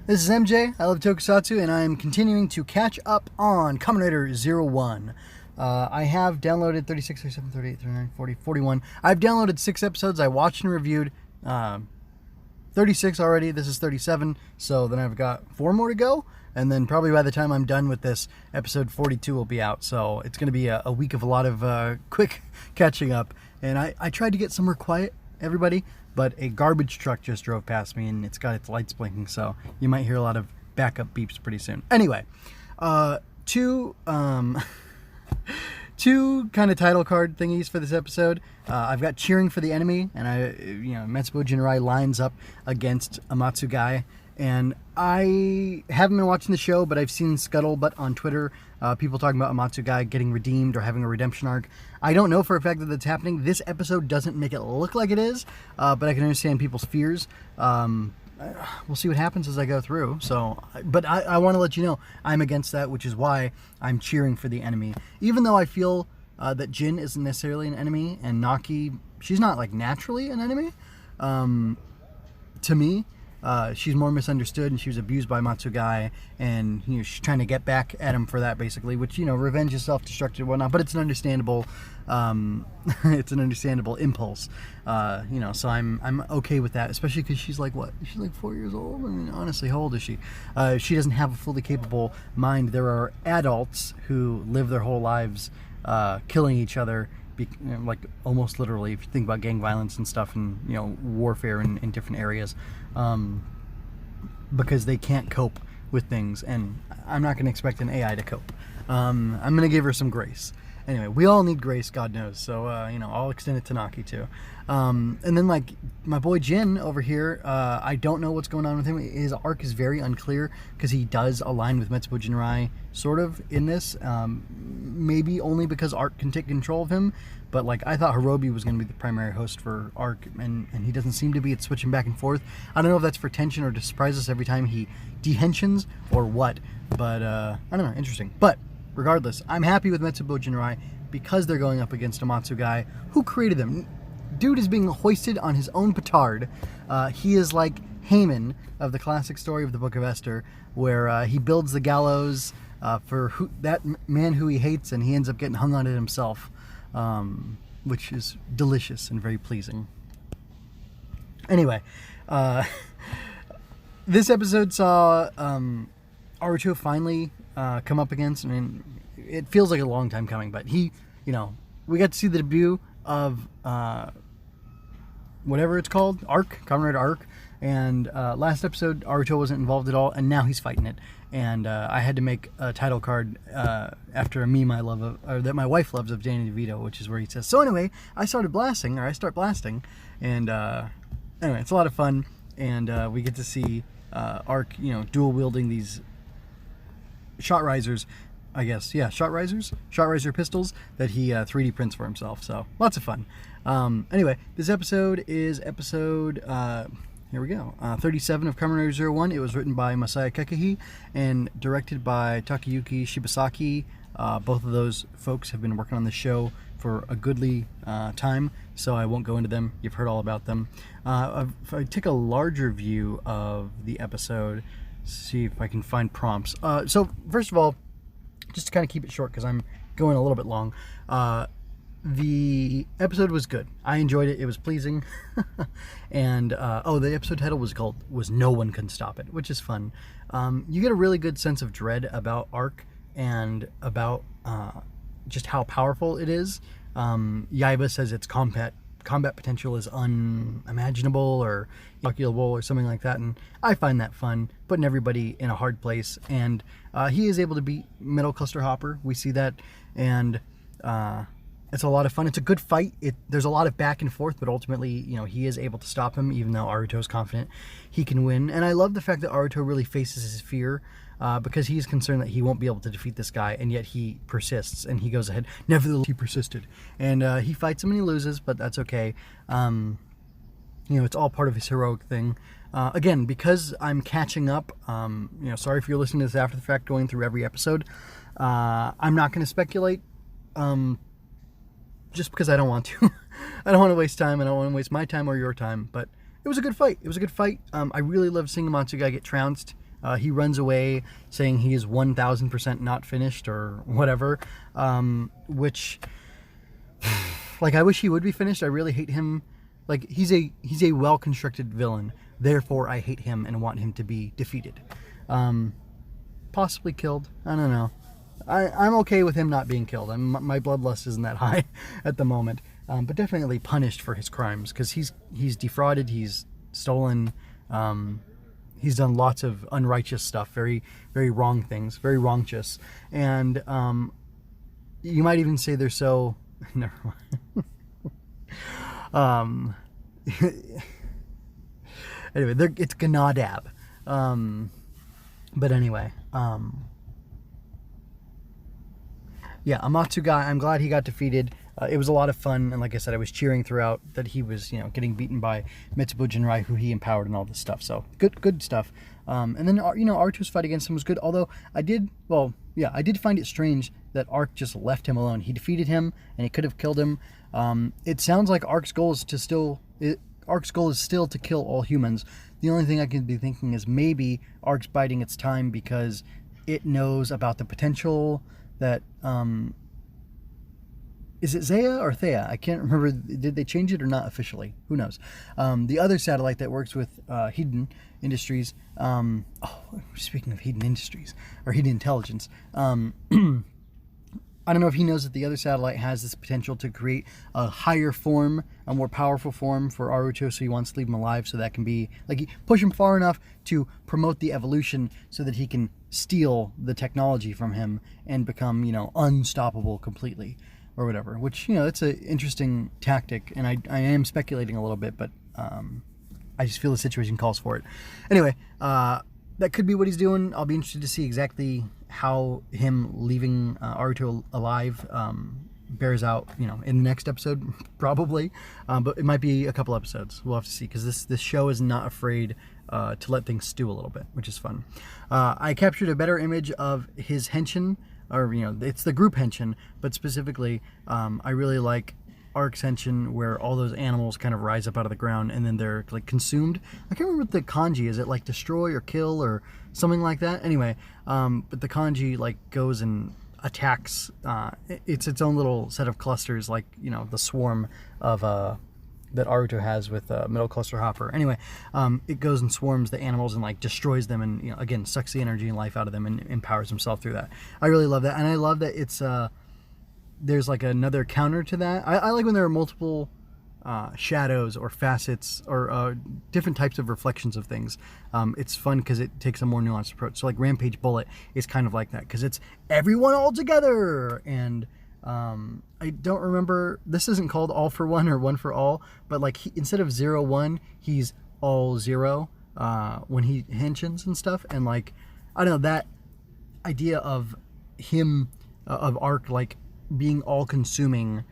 This is MJ, I love Tokusatsu, and I am continuing to catch up on Kamen Rider 01. I have downloaded 36, 37, 38, 39, 40, 41. I've downloaded 6 episodes. I watched and reviewed 36 already. This is 37, so then I've got 4 more to go. And then probably by the time I'm done with this, episode 42 will be out. So it's going to be a week of a lot of quick catching up. And I tried to get somewhere quiet, everybody, but a garbage truck just drove past me and it's got its lights blinking. So you might hear a lot of backup beeps pretty soon. Anyway, two kind of title card thingies for this episode. I've got Cheering for the Enemy, and Metsubo Jinrai lines up against Amatsugai. And I haven't been watching the show, but I've seen scuttlebutt on Twitter, people talking about Amatsugai getting redeemed or having a redemption arc. I don't know for a fact that that's happening. This episode doesn't make it look like it is, but I can understand people's fears. We'll see what happens as I go through. So, but I want to let you know I'm against that, which is why I'm cheering for the enemy. Even though I feel that Jin isn't necessarily an enemy, and Naki, she's not like naturally an enemy. To me, she's more misunderstood, and she was abused by Matsugai, and she's trying to get back at him for that, basically. Which revenge is self-destructive and whatnot, but it's an understandable, impulse. So I'm okay with that, especially because she's like what? She's like 4 years old. I mean, honestly, how old is she? She doesn't have a fully capable mind. There are adults who live their whole lives killing each other. Like almost literally, if you think about gang violence and stuff, and warfare in different areas, because they can't cope with things, and I'm not going to expect an AI to cope. I'm going to give her some grace. Anyway, we all need grace, God knows. So I'll extend it to Naki too. And then like my boy Jin over here, I don't know what's going on with him. His arc is very unclear because he does align with Metsubo Jinrai sort of in this. Maybe only because Ark can take control of him. But like I thought Hirobi was going to be the primary host for Ark, and he doesn't seem to be. It's switching back and forth. I don't know if that's for tension or to surprise us every time he dehensions or what. But I don't know. Interesting. But regardless, I'm happy with Metsubo Jinrai because they're going up against Amatsugai, who created them. Dude is being hoisted on his own petard. He is like Haman of the classic story of the Book of Esther, where he builds the gallows for that man who he hates, and he ends up getting hung on it himself, which is delicious and very pleasing. Anyway, this episode saw Aruto finally come up against. I mean, it feels like a long time coming, but we got to see the debut of whatever it's called, Ark, Kamen Rider Ark, and last episode Aruto wasn't involved at all, and now he's fighting it. And I had to make a title card after a meme I love that my wife loves of Danny DeVito, which is where he says, "So anyway, I start blasting," and anyway, it's a lot of fun, and we get to see Ark, dual wielding these shot risers. I guess, yeah, shot riser pistols that he 3D prints for himself. So lots of fun. Anyway, this episode is episode, here we go, 37 of Kamen Rider 01. It was written by Masaya Kakehi and directed by Takayuki Shibasaki. Both of those folks have been working on the show for a goodly time, so I won't go into them. You've heard all about them. If I take a larger view of the episode, see if I can find prompts. So first of all, just to kind of keep it short because I'm going a little bit long, the episode was good. I enjoyed it. It was pleasing. And the episode title was No One Can Stop It, which is fun. You get a really good sense of dread about Ark and about just how powerful it is. Yaiba says its combat potential is unimaginable or calculable or something like that, and I find that fun, putting everybody in a hard place. And he is able to beat Metal Cluster Hopper. We see that, and it's a lot of fun. It's a good fight. There's a lot of back and forth, but ultimately, he is able to stop him, even though Aruto's confident he can win. And I love the fact that Aruto really faces his fear, because he's concerned that he won't be able to defeat this guy, and yet he persists, and he goes ahead. Nevertheless, he persisted. And he fights him and he loses, but that's okay. It's all part of his heroic thing. Again, because I'm catching up, sorry if you're listening to this after the fact, going through every episode. I'm not going to speculate, just because I don't want to. I don't want to waste time. I don't want to waste my time or your time, but it was a good fight. I really loved seeing Matsugai get trounced. He runs away saying he is 1000% not finished or whatever, which, like, I wish he would be finished. I really hate him. Like, he's a well-constructed villain. Therefore, I hate him and want him to be defeated. Possibly killed. I don't know. I'm okay with him not being killed. My bloodlust isn't that high at the moment. But definitely punished for his crimes, because he's defrauded, he's stolen, he's done lots of unrighteous stuff, very, very wrong things, very wrongtious. And you might even say they're so... Never mind. Anyway, it's Ganadab. But anyway, yeah, Amatsu guy, I'm glad he got defeated. It was a lot of fun, and like I said, I was cheering throughout that he was, getting beaten by Mitsubo Jinrai, who he empowered and all this stuff. So good stuff. And then Aruto's fight against him was good. Although I did find it strange that Ark just left him alone. He defeated him, and he could have killed him. It sounds like Ark's goal is still to kill all humans. The only thing I can be thinking is maybe Ark's biding its time because it knows about the potential that. Is it Zaya or Thea? I can't remember. Did they change it or not officially? Who knows? The other satellite that works with Hidden Industries. Speaking of Hidden Industries or Hidden Intelligence, I don't know if he knows that the other satellite has this potential to create a higher form, a more powerful form for Aruto, so he wants to leave him alive so that can be, like, push him far enough to promote the evolution so that he can steal the technology from him and become, unstoppable completely or whatever, which, it's an interesting tactic, and I am speculating a little bit, but I just feel the situation calls for it. Anyway, that could be what he's doing. I'll be interested to see exactly how him leaving Aruto alive bears out, in the next episode, probably. But it might be a couple episodes. We'll have to see, because this show is not afraid to let things stew a little bit, which is fun. I captured a better image of his henshin, or, it's the group henshin, but specifically, I really like Ark's henshin, where all those animals kind of rise up out of the ground and then they're like consumed. I can't remember what the kanji is. It like destroy or kill or something like that? Anyway, but the kanji like goes and attacks. It's its own little set of clusters, like the swarm of that Aruto has with Middle Cluster Hopper. Anyway, it goes and swarms the animals and like destroys them, and again sucks the energy and life out of them and empowers himself through that. I really love that, and I love that it's there's like another counter to that. I like when there are multiple shadows or facets or different types of reflections of things. It's fun because it takes a more nuanced approach. So like Rampage Bullet is kind of like that, because it's everyone all together. And I don't remember, this isn't called All for One or One for All, but like instead of 0-1, he's all 0 when he henshins and stuff. And like, I don't know, that idea of him, of Ark, like being all consuming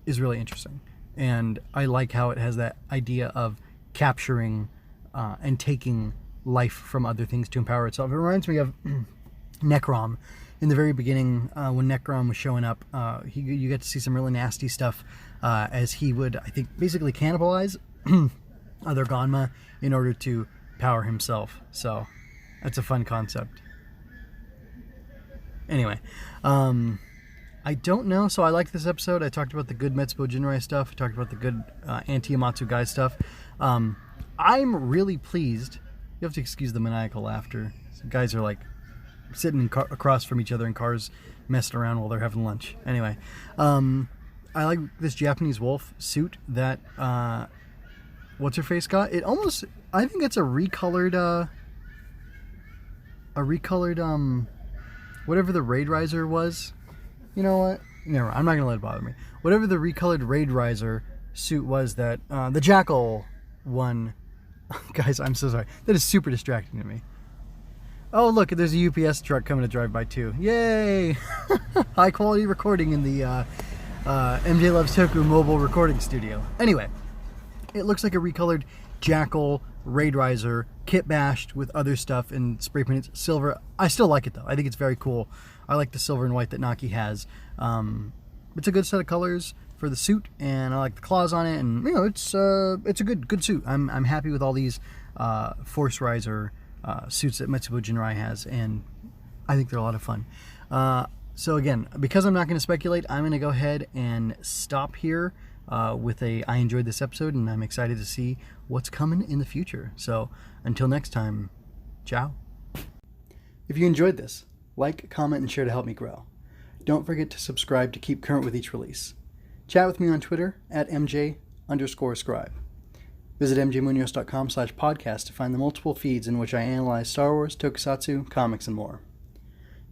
is really interesting. And I like how it has that idea of capturing and taking life from other things to empower itself. It reminds me of Necrom. In the very beginning, when Necrom was showing up, you get to see some really nasty stuff as he would, I think, basically cannibalize other Ganma in order to power himself. So that's a fun concept. Anyway, I don't know. So I like this episode. I talked about the good Mitsubo Jinrai stuff. I talked about the good anti-Amatsu guy stuff. I'm really pleased. You have to excuse the maniacal laughter. Some guys are like sitting across from each other in cars, messing around while they're having lunch. Anyway, I like this Japanese wolf suit that what's her face got. It almost, I think it's a recolored whatever the Raid Riser was. You know what? Never. I'm not gonna let it bother me. Whatever the recolored Raid Riser suit was that the Jackal one. Guys, I'm so sorry. That is super distracting to me. Oh, look, there's a UPS truck coming to drive by too. Yay! High quality recording in the MJ Loves Toku mobile recording studio. Anyway, it looks like a recolored Jackal Raid Riser, kit bashed with other stuff and spray painted silver. I still like it though. I think it's very cool. I like the silver and white that Naki has. It's a good set of colors for the suit, and I like the claws on it, and it's a good suit. I'm happy with all these Force Riser suits that Metsubo Jinrai has, and I think they're a lot of fun. So again, because I'm not going to speculate, I'm going to go ahead and stop here with I enjoyed this episode, and I'm excited to see what's coming in the future. So until next time, ciao. If you enjoyed this, like, comment, and share to help me grow. Don't forget to subscribe to keep current with each release. Chat with me on Twitter at MJ_scribe. Visit mjmunoz.com/podcast to find the multiple feeds in which I analyze Star Wars, tokusatsu, comics, and more.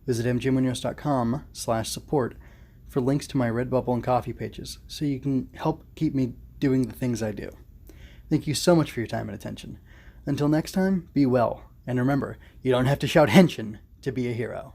Visit mjmunoz.com/support for links to my Redbubble and Coffee pages, so you can help keep me doing the things I do. Thank you so much for your time and attention. Until next time, be well, and remember, you don't have to shout henshin to be a hero.